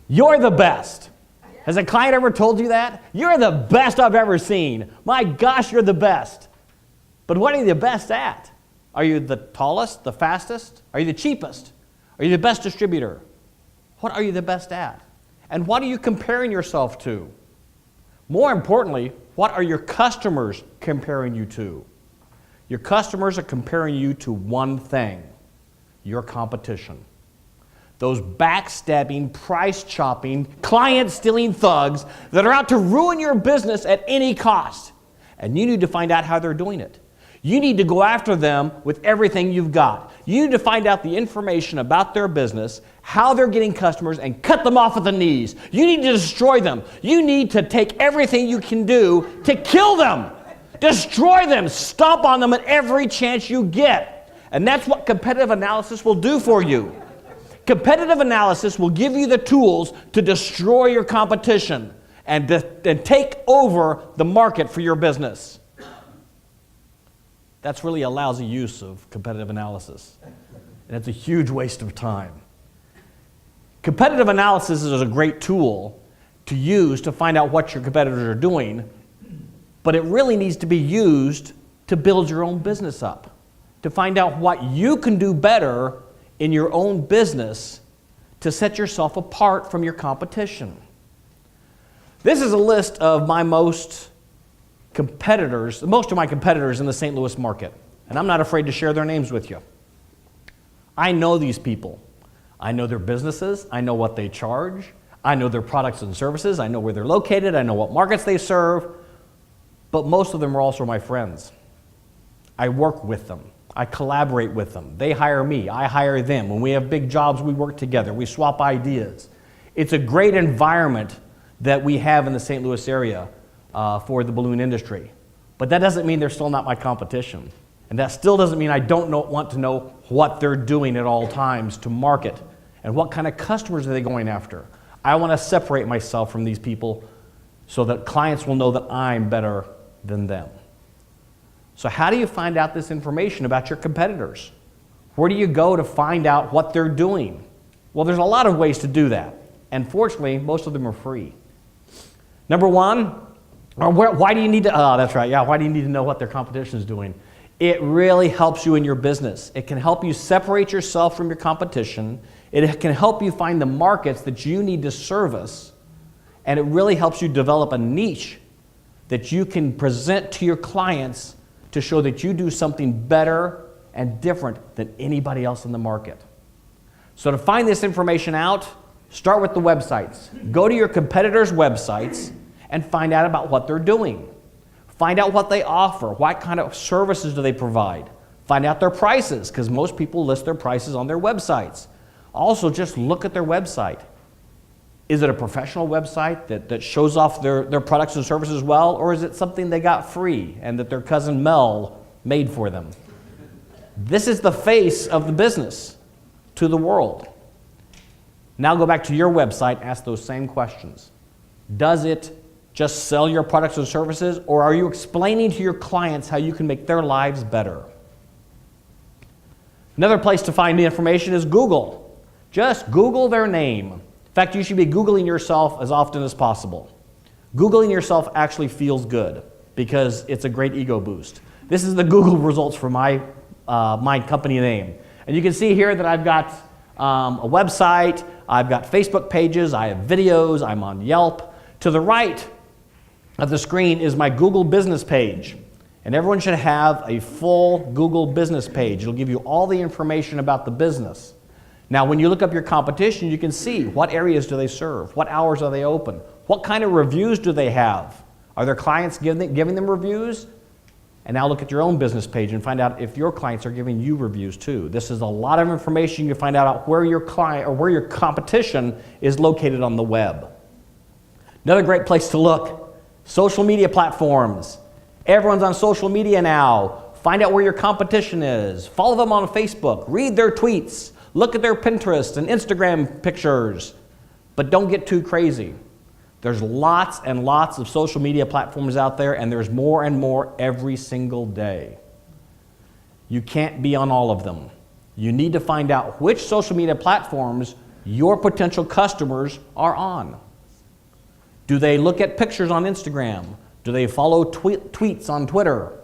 You're the best. Has a client ever told you that? You're the best I've ever seen. My gosh, you're the best. But what are you the best at? Are you the tallest, the fastest? Are you the cheapest? Are you the best distributor? What are you the best at? And what are you comparing yourself to? More importantly, what are your customers comparing you to? Your customers are comparing you to one thing: your competition. Those backstabbing, price-chopping, client-stealing thugs that are out to ruin your business at any cost. And you need to find out how they're doing it. You need to go after them with everything you've got. You need to find out the information about their business, how they're getting customers, and cut them off at the knees. You need to destroy them. You need to take everything you can do to kill them. Destroy them. Stomp on them at every chance you get. And that's what competitive analysis will do for you. Competitive analysis will give you the tools to destroy your competition and take over the market for your business. That's really a lousy use of competitive analysis. And it's a huge waste of time. Competitive analysis is a great tool to use to find out what your competitors are doing, but it really needs to be used to build your own business up, to find out what you can do better in your own business to set yourself apart from your competition. This is a list of my most of my competitors in the St. Louis market, and I'm not afraid to share their names with you. I know these people. I know their businesses. I know what they charge. I know their products and services. I know where they're located. I know what markets they serve. But most of them are also my friends. I work with them. I collaborate with them. They hire me. I hire them. When we have big jobs, we work together. We swap ideas. It's a great environment that we have in the St. Louis area for the balloon industry. But that doesn't mean they're still not my competition. And that still doesn't mean I don't want to know what they're doing at all times to market and what kind of customers are they going after. I want to separate myself from these people so that clients will know that I'm better than them. So how do you find out this information about your competitors? Where do you go to find out what they're doing? Well, there's a lot of ways to do that. And fortunately, most of them are free. Number one, why do you need to, why do you need to know what their competition is doing? It really helps you in your business. It can help you separate yourself from your competition. It can help you find the markets that you need to service. And it really helps you develop a niche that you can present to your clients to show that you do something better and different than anybody else in the market. So to find this information out, start with the websites. Go to your competitors' websites and find out about what they're doing. Find out what they offer. What kind of services do they provide? Find out their prices, because most people list their prices on their websites. Also, just look at their website. Is it a professional website that shows off their products and services well, or is it something they got free and that their cousin Mel made for them? This is the face of the business to the world. Now go back to your website, ask those same questions. Does it just sell your products and services, or are you explaining to your clients how you can make their lives better? Another place to find the information is Google. Just Google their name. In fact, you should be Googling yourself as often as possible. Googling yourself actually feels good because it's a great ego boost. This is the Google results for my company name. And you can see here that I've got a website, I've got Facebook pages, I have videos, I'm on Yelp. To the right of the screen is my Google business page. And everyone should have a full Google business page. It'll give you all the information about the business. Now, when you look up your competition, you can see what areas do they serve, what hours are they open, what kind of reviews do they have. Are their clients giving them reviews? And now look at your own business page and find out if your clients are giving you reviews too. This is a lot of information you can find out where your client or where your competition is located on the web. Another great place to look, social media platforms. Everyone's on social media now. Find out where your competition is. Follow them on Facebook. Read their tweets. Look at their Pinterest and Instagram pictures. But don't get too crazy. There's lots and lots of social media platforms out there, and there's more and more every single day. You can't be on all of them. You need to find out which social media platforms your potential customers are on. Do they look at pictures on Instagram? Do they follow tweets on Twitter?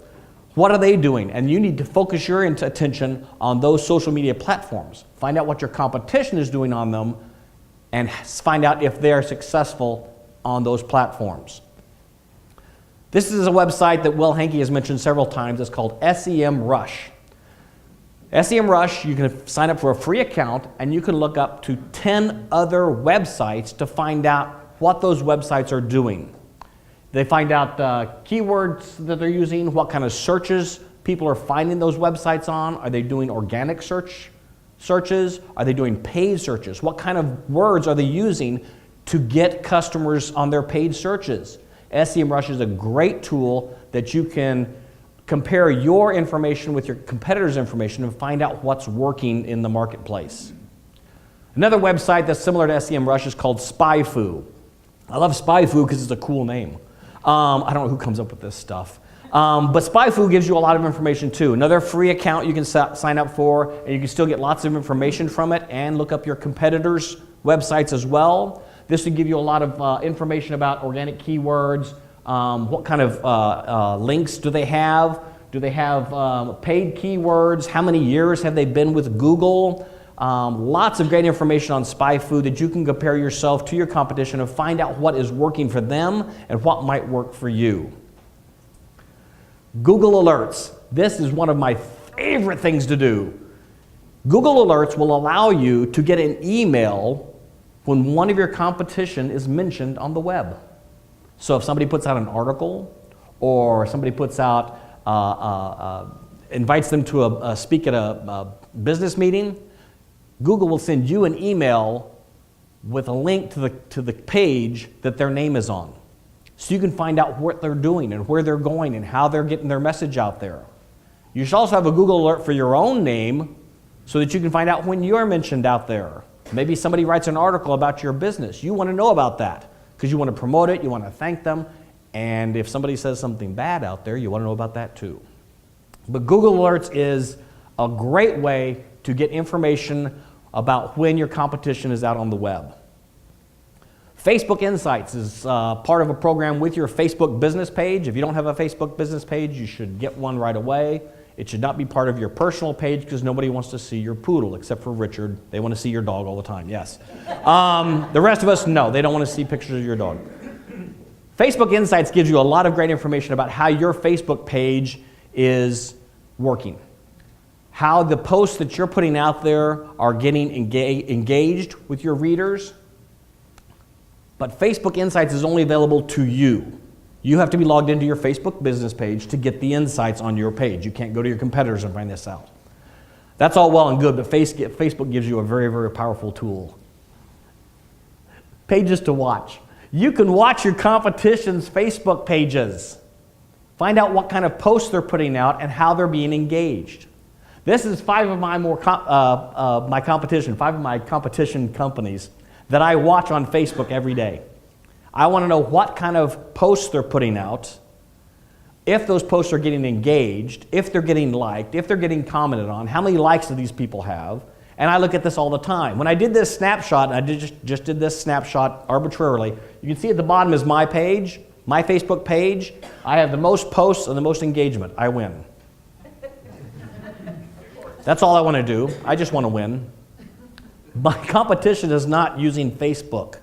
What are they doing? And you need to focus your attention on those social media platforms. Find out what your competition is doing on them and find out if they're successful on those platforms. This is a website that Will Hankey has mentioned several times. It's called SEMrush. SEMrush, you can sign up for a free account and you can look up to 10 other websites to find out what those websites are doing. They find out keywords that they're using, what kind of searches people are finding those websites on. Are they doing organic searches? Are they doing paid searches? What kind of words are they using to get customers on their paid searches? SEMrush is a great tool that you can compare your information with your competitors' information and find out what's working in the marketplace. Another website that's similar to SEMrush is called SpyFu. I love SpyFu because it's a cool name. I don't know who comes up with this stuff. But SpyFu gives you a lot of information too. Another free account you can sign up for, and you can still get lots of information from it and look up your competitors' websites as well. This will give you a lot of information about organic keywords, what kind of links do they have? Do they have paid keywords? How many years have they been with Google? Lots of great information on SpyFu that you can compare yourself to your competition and find out what is working for them and what might work for you. Google Alerts. This is one of my favorite things to do. Google Alerts will allow you to get an email when one of your competition is mentioned on the web. So if somebody puts out an article or somebody puts out, invites them to speak at a business meeting, Google will send you an email with a link to the page that their name is on. So you can find out what they're doing and where they're going and how they're getting their message out there. You should also have a Google alert for your own name so that you can find out when you're mentioned out there. Maybe somebody writes an article about your business. You want to know about that because you want to promote it, you want to thank them, and if somebody says something bad out there, you want to know about that too. But Google Alerts is a great way to get information about when your competition is out on the web. Facebook Insights is part of a program with your Facebook business page. If you don't have a Facebook business page, you should get one right away. It should not be part of your personal page because nobody wants to see your poodle except for Richard. They want to see your dog all the time, yes. The rest of us, no, they don't want to see pictures of your dog. Facebook Insights gives you a lot of great information about how your Facebook page is working, how the posts that you're putting out there are getting engaged with your readers. But Facebook Insights is only available to you. You have to be logged into your Facebook business page to get the insights on your page. You can't go to your competitors and find this out. That's all well and good, but Facebook gives you a very, very powerful tool. Pages to watch. You can watch your competition's Facebook pages. Find out what kind of posts they're putting out and how they're being engaged. This is five of my competition companies that I watch on Facebook every day. I want to know what kind of posts they're putting out, if those posts are getting engaged, if they're getting liked, if they're getting commented on, how many likes do these people have, and I look at this all the time. When I did this snapshot, and I just did this snapshot arbitrarily, you can see at the bottom is my page, my Facebook page. I have the most posts and the most engagement. I win. That's all I want to do. I just want to win. My competition is not using Facebook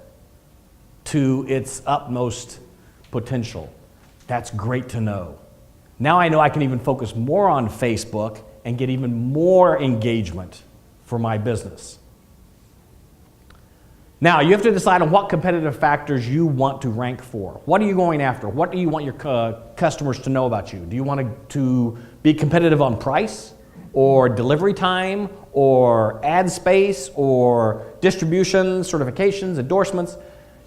to its utmost potential. That's great to know. Now I know I can even focus more on Facebook and get even more engagement for my business. Now you have to decide on what competitive factors you want to rank for. What are you going after? What do you want your customers to know about you? Do you want to be competitive on price, or delivery time, or ad space, or distribution, certifications, endorsements?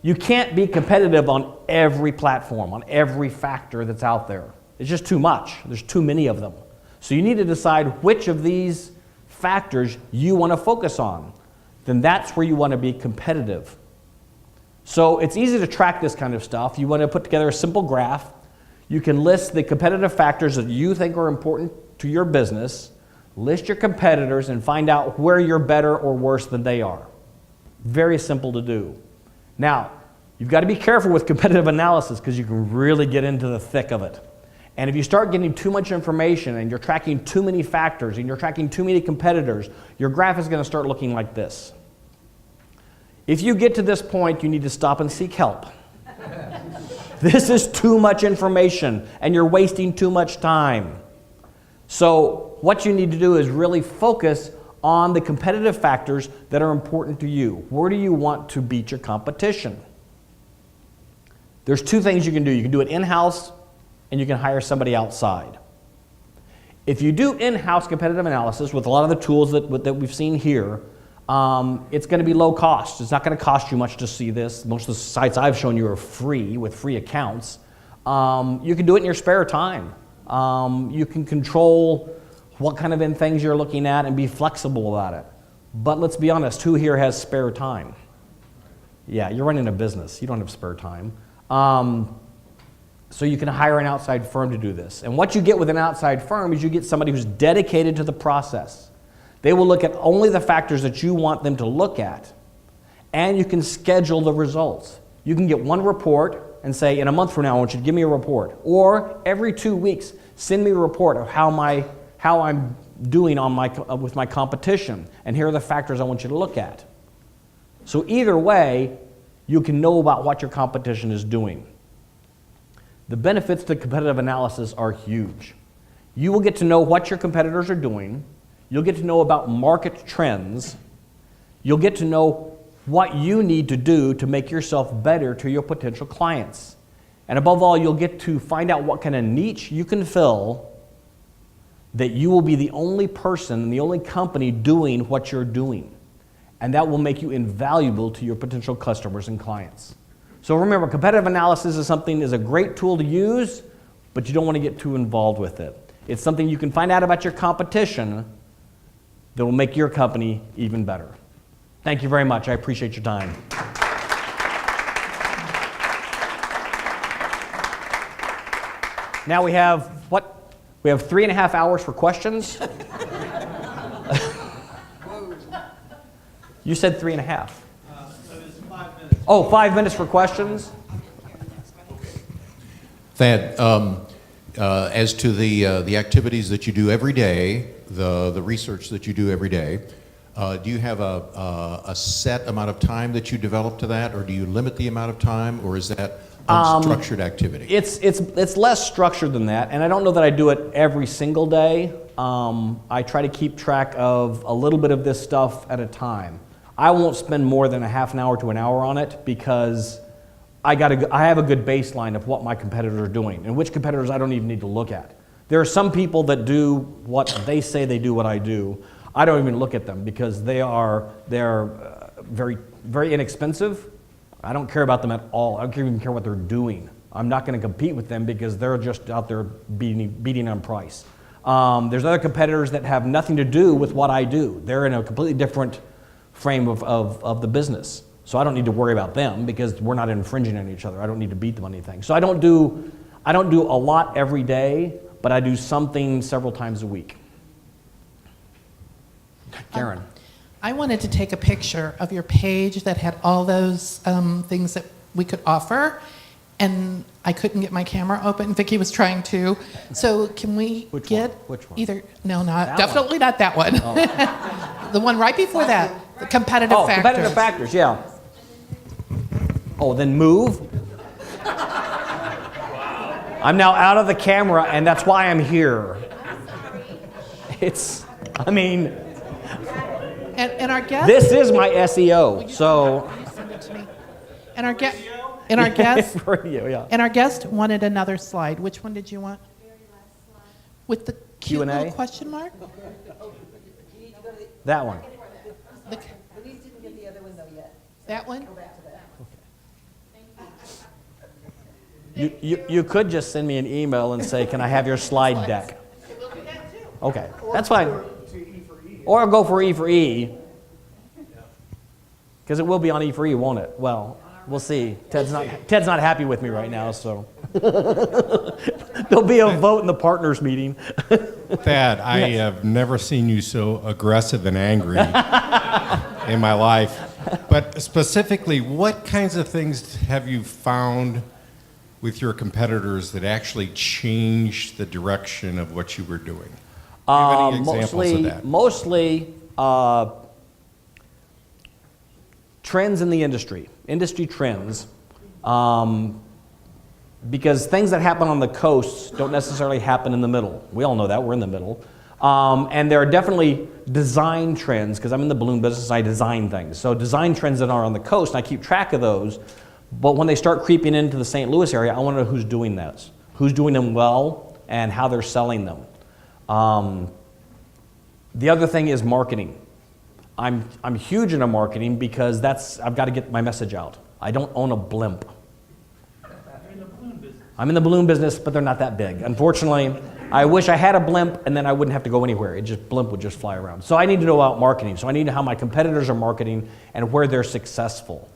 You can't be competitive on every platform, on every factor that's out there. It's just too much. There's too many of them. So you need to decide which of these factors you want to focus on. Then that's where you want to be competitive. So it's easy to track this kind of stuff. You want to put together a simple graph. You can list the competitive factors that you think are important to your business, list your competitors, and find out where you're better or worse than they are. Very simple to do. Now, you've got to be careful with competitive analysis because you can really get into the thick of it. And if you start getting too much information and you're tracking too many factors and you're tracking too many competitors, your graph is going to start looking like this. If you get to this point, you need to stop and seek help. This is too much information and you're wasting too much time. So what you need to do is really focus on the competitive factors that are important to you. Where do you want to beat your competition? There's two things you can do. You can do it in-house and you can hire somebody outside. If you do in-house competitive analysis with a lot of the tools that we've seen here, it's going to be low cost. It's not going to cost you much to see this. Most of the sites I've shown you are free with free accounts. You can do it in your spare time. You can control what kind of things you're looking at and be flexible about it. But let's be honest, who here has spare time? Yeah, you're running a business. You don't have spare time. So you can hire an outside firm to do this. And what you get with an outside firm is you get somebody who's dedicated to the process. They will look at only the factors that you want them to look at, and you can schedule the results. You can get one report and say, in a month from now, I want you to give me a report. Or every 2 weeks, send me a report of how I'm doing with my competition, and here are the factors I want you to look at. So either way, you can know about what your competition is doing. The benefits to competitive analysis are huge. You will get to know what your competitors are doing. You'll get to know about market trends. You'll get to know what you need to do to make yourself better to your potential clients. And above all, you'll get to find out what kind of niche you can fill that you will be the only person and the only company doing what you're doing. And that will make you invaluable to your potential customers and clients. So remember, competitive analysis is a great tool to use, but you don't want to get too involved with it. It's something you can find out about your competition that will make your company even better. Thank you very much. I appreciate your time. Now we have what? We have 3.5 hours for questions. You said 3.5. So it's 5 minutes. Oh, 5 minutes for questions? Thad, as to the activities that you do every day, the research that you do every day, do you have a set amount of time that you develop to that, or do you limit the amount of time, or is that unstructured activity? It's less structured than that, and I don't know that I do it every single day. I try to keep track of a little bit of this stuff at a time. I won't spend more than a half an hour to an hour on it because I have a good baseline of what my competitors are doing, and which competitors I don't even need to look at. There are some people that do what they say they do what I do. I don't even look at them because they're very, very inexpensive. I don't care about them at all. I don't even care what they're doing. I'm not going to compete with them because they're just out there beating on price. There's other competitors that have nothing to do with what I do. They're in a completely different frame of the business. So I don't need to worry about them because we're not infringing on each other. I don't need to beat them on anything. So I don't do a lot every day, but I do something several times a week. Karen. I wanted to take a picture of your page that had all those things that we could offer, and I couldn't get my camera open. Vicki was trying to. So can we Which get one? Which one? either? No, That definitely not that one. Oh. The one right before that, the competitive factors. Competitive factors, yeah. Oh, then move. I'm now out of the camera, and that's why I'm here. And our guest. This is my SEO, so. Send it to me. And our guest. And our guest. For you, yeah. And our guest wanted another slide. Which one did you want? With the cute Q&A? little question mark? That one. The, Louise didn't get the other window yet. that one? Go back to that. You could just send me an email and say, can I have your slide deck? Okay, that's fine. Or go for E4E. Because it will be on E4E, won't it? Well, we'll see. Ted's not happy with me right now, so. There'll be a vote in the partners meeting. Thad, I have never seen you so aggressive and angry in my life. But specifically, what kinds of things have you found with your competitors that actually changed the direction of what you were doing? Do you have any examples of that? Mostly trends in the industry trends, because things that happen on the coasts don't necessarily happen in the middle. We all know that, we're in the middle. And there are definitely design trends, because I'm in the balloon business, I design things. So design trends that are on the coast, and I keep track of those, but when they start creeping into the St. Louis area, I want to know who's doing those, who's doing them well, and how they're selling them. The other thing is marketing. I'm huge into marketing because I've got to get my message out. I don't own a blimp. I'm in the balloon business, but they're not that big. Unfortunately, I wish I had a blimp and then I wouldn't have to go anywhere. Blimp would just fly around. So I need to know about marketing. So I need to know how my competitors are marketing and where they're successful.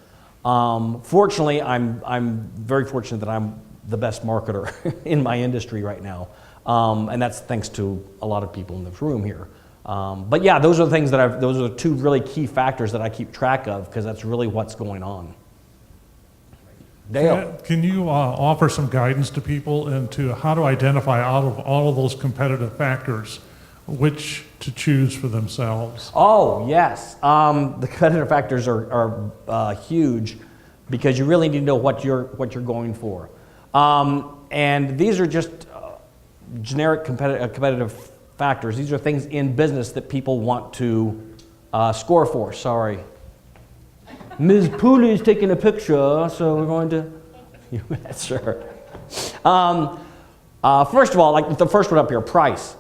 Fortunately, I'm very fortunate that I'm the best marketer in my industry right now. And that's thanks to a lot of people in this room here. But yeah, those are the things those are the two really key factors that I keep track of, because that's really what's going on. Dale. Can you offer some guidance to people into how to identify out of all of those competitive factors which to choose for themselves? Oh, yes. The competitive factors are huge, because you really need to know what you're going for. And these are just generic competitive factors. These are things in business that people want to score for. Sorry. Ms. Pooley's taking a picture, so we're going to... Sure. First of all, like the first one up here, price.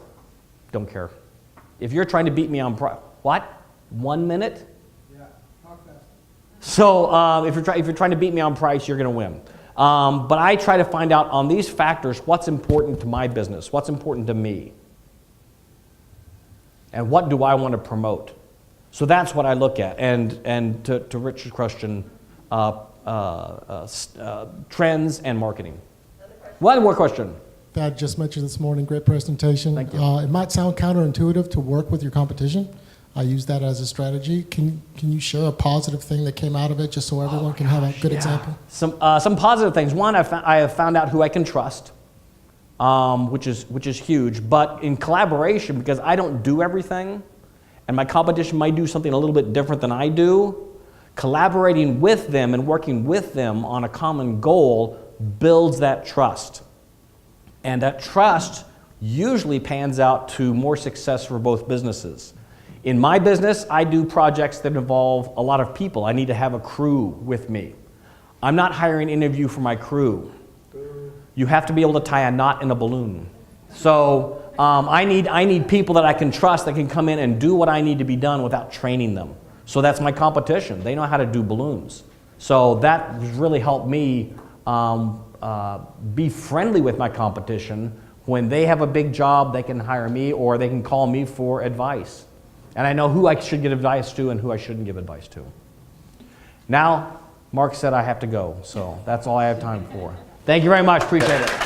Don't care. If you're trying to beat me on price... What? 1 minute? Yeah, talk fast. So if you're trying to beat me on price, you're going to win. But I try to find out on these factors what's important to my business, what's important to me, and what do I want to promote. So that's what I look at. And to Richard's question, trends and marketing. One more question. Thad just mentioned this morning, great presentation. Thank you. It might sound counterintuitive to work with your competition. I use that as a strategy. Can you share a positive thing that came out of it, just so everyone can have a good example? Some positive things. One, I have found out who I can trust, which is huge. But in collaboration, because I don't do everything, and my competition might do something a little bit different than I do, collaborating with them and working with them on a common goal builds that trust. And that trust usually pans out to more success for both businesses. In my business, I do projects that involve a lot of people. I need to have a crew with me. I'm not hiring any of you for my crew. You have to be able to tie a knot in a balloon. So I need people that I can trust that can come in and do what I need to be done without training them. So that's my competition. They know how to do balloons. So that has really helped me be friendly with my competition. When they have a big job, they can hire me or they can call me for advice. And I know who I should give advice to and who I shouldn't give advice to. Now, Mark said I have to go, so that's all I have time for. Thank you very much. Appreciate it.